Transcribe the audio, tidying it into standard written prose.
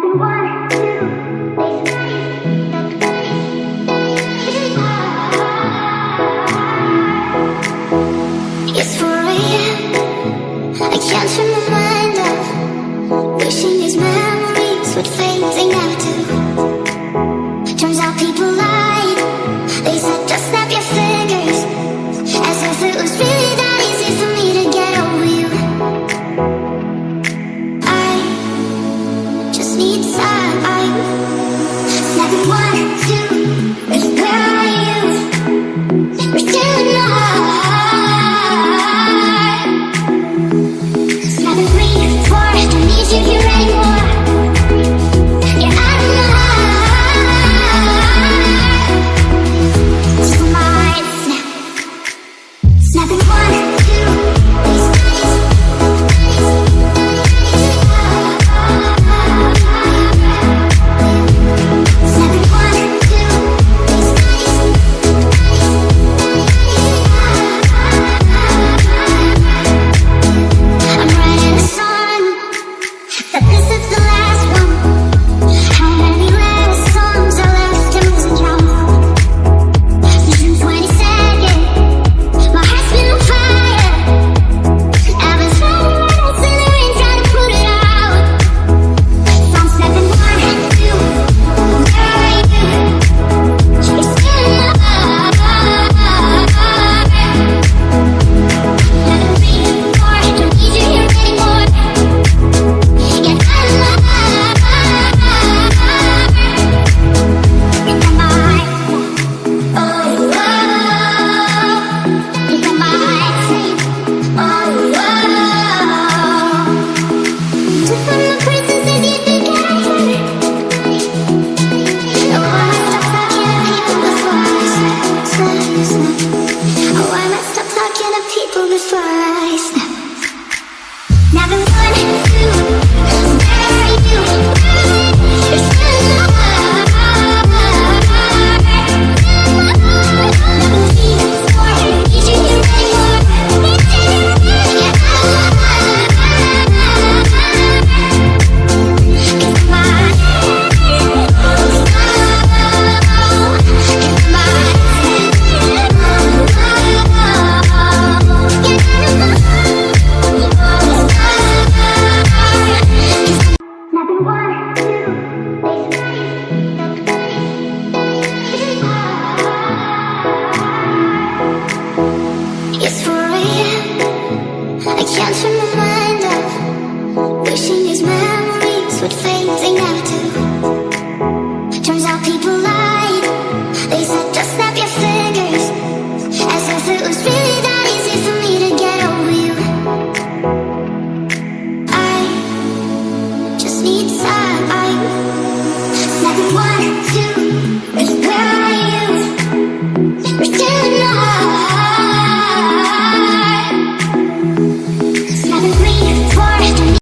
It's 4 a.m. I can't turn my mind off, wishing these memories would fade. They never do. Turns out people lied. They said just snap your fingers, as if it was really that easy for me to get over you. I just need time.